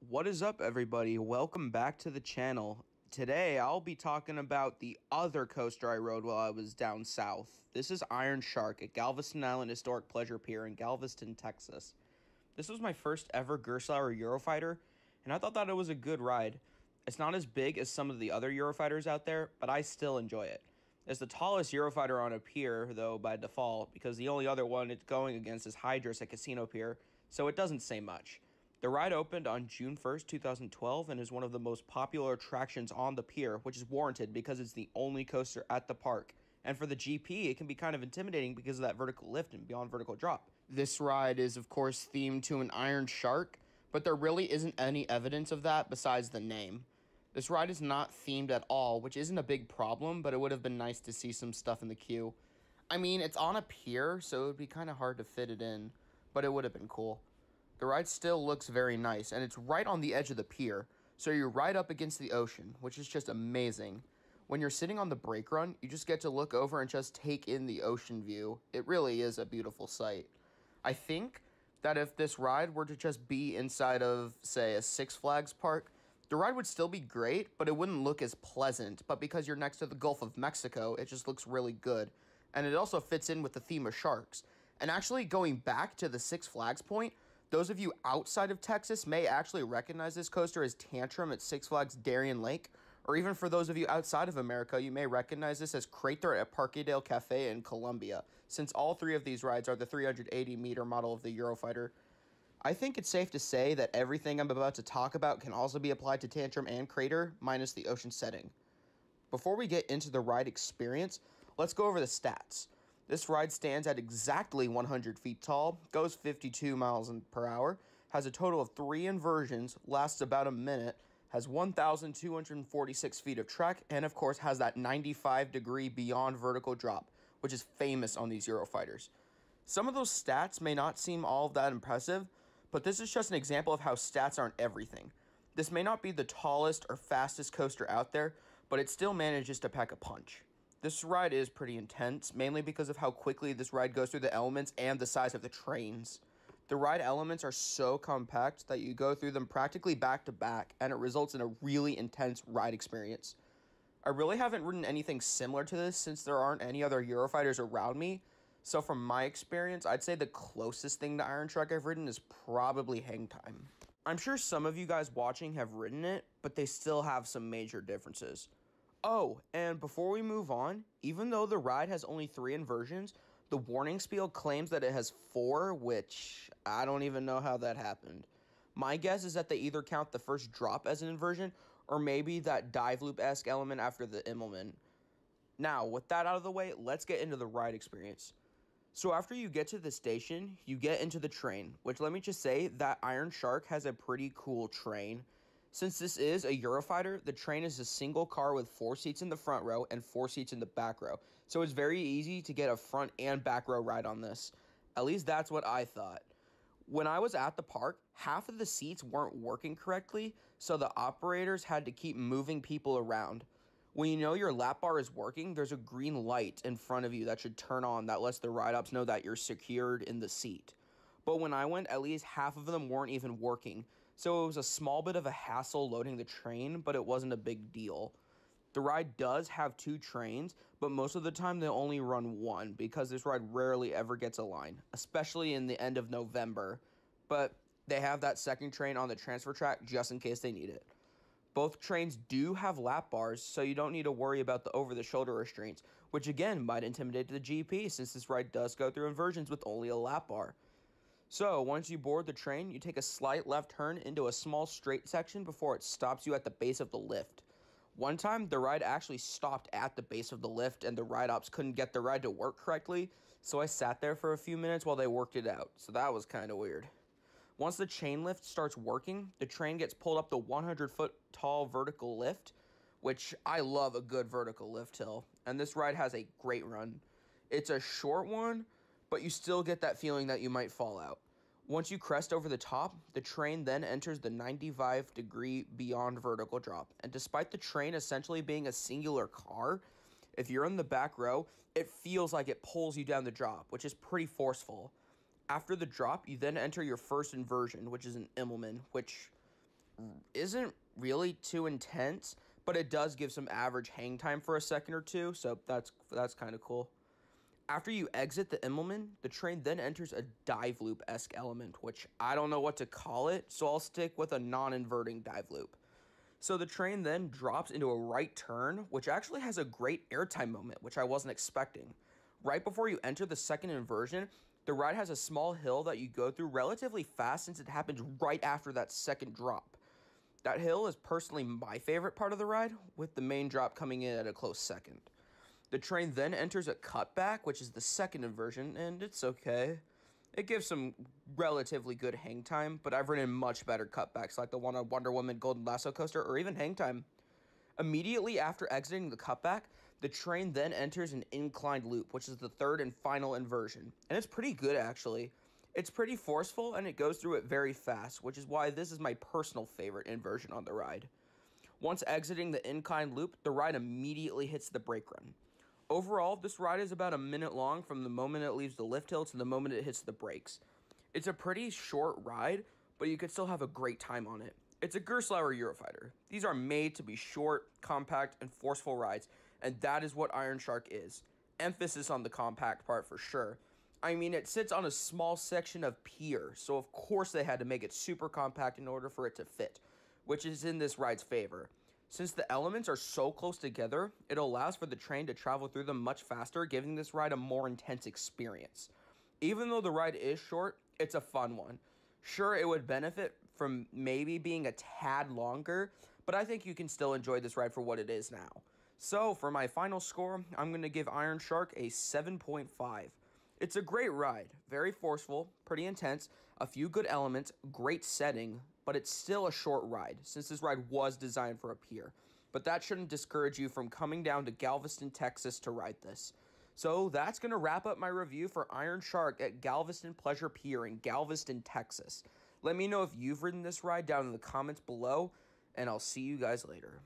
What is up, everybody? Welcome back to the channel. Today, I'll be talking about the other coaster I rode while I was down south. This is Iron Shark at Galveston Island Historic Pleasure Pier in Galveston, Texas. This was my first ever Gerstlauer Eurofighter, and I thought that it was a good ride. It's not as big as some of the other Eurofighters out there, but I still enjoy it. It's the tallest Eurofighter on a pier, though, by default, because the only other one it's going against is Hydrus at Casino Pier, so it doesn't say much. The ride opened on June 1st, 2012, and is one of the most popular attractions on the pier, which is warranted because it's the only coaster at the park. And for the GP, it can be kind of intimidating because of that vertical lift and beyond vertical drop. This ride is, of course, themed to an iron shark, but there really isn't any evidence of that besides the name. This ride is not themed at all, which isn't a big problem, but it would have been nice to see some stuff in the queue. I mean, it's on a pier, so it would be kind of hard to fit it in, but it would have been cool. The ride still looks very nice, and it's right on the edge of the pier, so you're right up against the ocean, which is just amazing. When you're sitting on the brake run, you just get to look over and just take in the ocean view. It really is a beautiful sight. I think that if this ride were to just be inside of, say, a Six Flags park, the ride would still be great, but it wouldn't look as pleasant. But because you're next to the Gulf of Mexico, it just looks really good. And it also fits in with the theme of sharks. And actually, going back to the Six Flags point, those of you outside of Texas may actually recognize this coaster as Tantrum at Six Flags Darien Lake, or even for those of you outside of America, you may recognize this as Crater at Parkadale Cafe in Colombia, since all three of these rides are the 380-meter model of the Eurofighter. I think it's safe to say that everything I'm about to talk about can also be applied to Tantrum and Crater, minus the ocean setting. Before we get into the ride experience, let's go over the stats. This ride stands at exactly 100 feet tall, goes 52 miles per hour, has a total of 3 inversions, lasts about a minute, has 1,246 feet of track, and of course has that 95-degree beyond vertical drop, which is famous on these Eurofighters. Some of those stats may not seem all that impressive, but this is just an example of how stats aren't everything. This may not be the tallest or fastest coaster out there, but it still manages to pack a punch. This ride is pretty intense, mainly because of how quickly this ride goes through the elements and the size of the trains. The ride elements are so compact that you go through them practically back to back, and it results in a really intense ride experience. I really haven't ridden anything similar to this since there aren't any other Eurofighters around me, so from my experience, I'd say the closest thing to Iron Shark I've ridden is probably Hang Time. I'm sure some of you guys watching have ridden it, but they still have some major differences. Oh, and before we move on, even though the ride has only 3 inversions, the warning spiel claims that it has 4, which I don't even know how that happened. My guess is that they either count the first drop as an inversion, or maybe that dive loop-esque element after the Immelman. Now, with that out of the way, let's get into the ride experience. So after you get to the station, you get into the train, which let me just say that Iron Shark has a pretty cool train. Since this is a Eurofighter, the train is a single car with 4 seats in the front row and 4 seats in the back row. So it's very easy to get a front and back row ride on this. At least that's what I thought. When I was at the park, half of the seats weren't working correctly, so the operators had to keep moving people around. When you know your lap bar is working, there's a green light in front of you that should turn on that lets the ride-ups know that you're secured in the seat. But when I went, at least half of them weren't even working. So it was a small bit of a hassle loading the train, but it wasn't a big deal. The ride does have 2 trains, but most of the time they only run 1 because this ride rarely ever gets a line, especially in the end of November. But they have that second train on the transfer track just in case they need it. Both trains do have lap bars, so you don't need to worry about the over-the-shoulder restraints, which again might intimidate the GP since this ride does go through inversions with only a lap bar. So, once you board the train, you take a slight left turn into a small straight section before it stops you at the base of the lift. One time, the ride actually stopped at the base of the lift and the ride-ops couldn't get the ride to work correctly, so I sat there for a few minutes while they worked it out, so that was kind of weird. Once the chain lift starts working, the train gets pulled up the 100-foot tall vertical lift, which I love a good vertical lift hill, and this ride has a great run. It's a short one, but you still get that feeling that you might fall out. Once you crest over the top, the train then enters the 95-degree beyond vertical drop. And despite the train essentially being a singular car, if you're in the back row, it feels like it pulls you down the drop, which is pretty forceful. After the drop, you then enter your first inversion, which is an Immelman, which isn't really too intense, but it does give some average hang time for a second or two, so that's kind of cool. After you exit the Immelman, the train then enters a dive loop-esque element, which I don't know what to call it, so I'll stick with a non-inverting dive loop. So the train then drops into a right turn, which actually has a great airtime moment, which I wasn't expecting. Right before you enter the second inversion, the ride has a small hill that you go through relatively fast since it happens right after that second drop. That hill is personally my favorite part of the ride, with the main drop coming in at a close second. The train then enters a cutback, which is the second inversion, and it's okay. It gives some relatively good hang time, but I've ridden much better cutbacks like the one on Wonder Woman Golden Lasso Coaster or even hang time. Immediately after exiting the cutback, the train then enters an inclined loop, which is the third and final inversion, and it's pretty good actually. It's pretty forceful and it goes through it very fast, which is why this is my personal favorite inversion on the ride. Once exiting the inclined loop, the ride immediately hits the brake run. Overall, this ride is about a minute long from the moment it leaves the lift hill to the moment it hits the brakes. It's a pretty short ride, but you could still have a great time on it. It's a Gerstlauer Eurofighter. These are made to be short, compact, and forceful rides, and that is what Iron Shark is. Emphasis on the compact part for sure. I mean, it sits on a small section of pier, so of course they had to make it super compact in order for it to fit, which is in this ride's favor. Since the elements are so close together, it allows for the train to travel through them much faster, giving this ride a more intense experience. Even though the ride is short, it's a fun one. Sure, it would benefit from maybe being a tad longer, but I think you can still enjoy this ride for what it is now. So, for my final score, I'm going to give Iron Shark a 7.5. It's a great ride, very forceful, pretty intense, a few good elements, great setting, but it's still a short ride, since this ride was designed for a pier. But that shouldn't discourage you from coming down to Galveston, Texas to ride this. So that's going to wrap up my review for Iron Shark at Galveston Pleasure Pier in Galveston, Texas. Let me know if you've ridden this ride down in the comments below, and I'll see you guys later.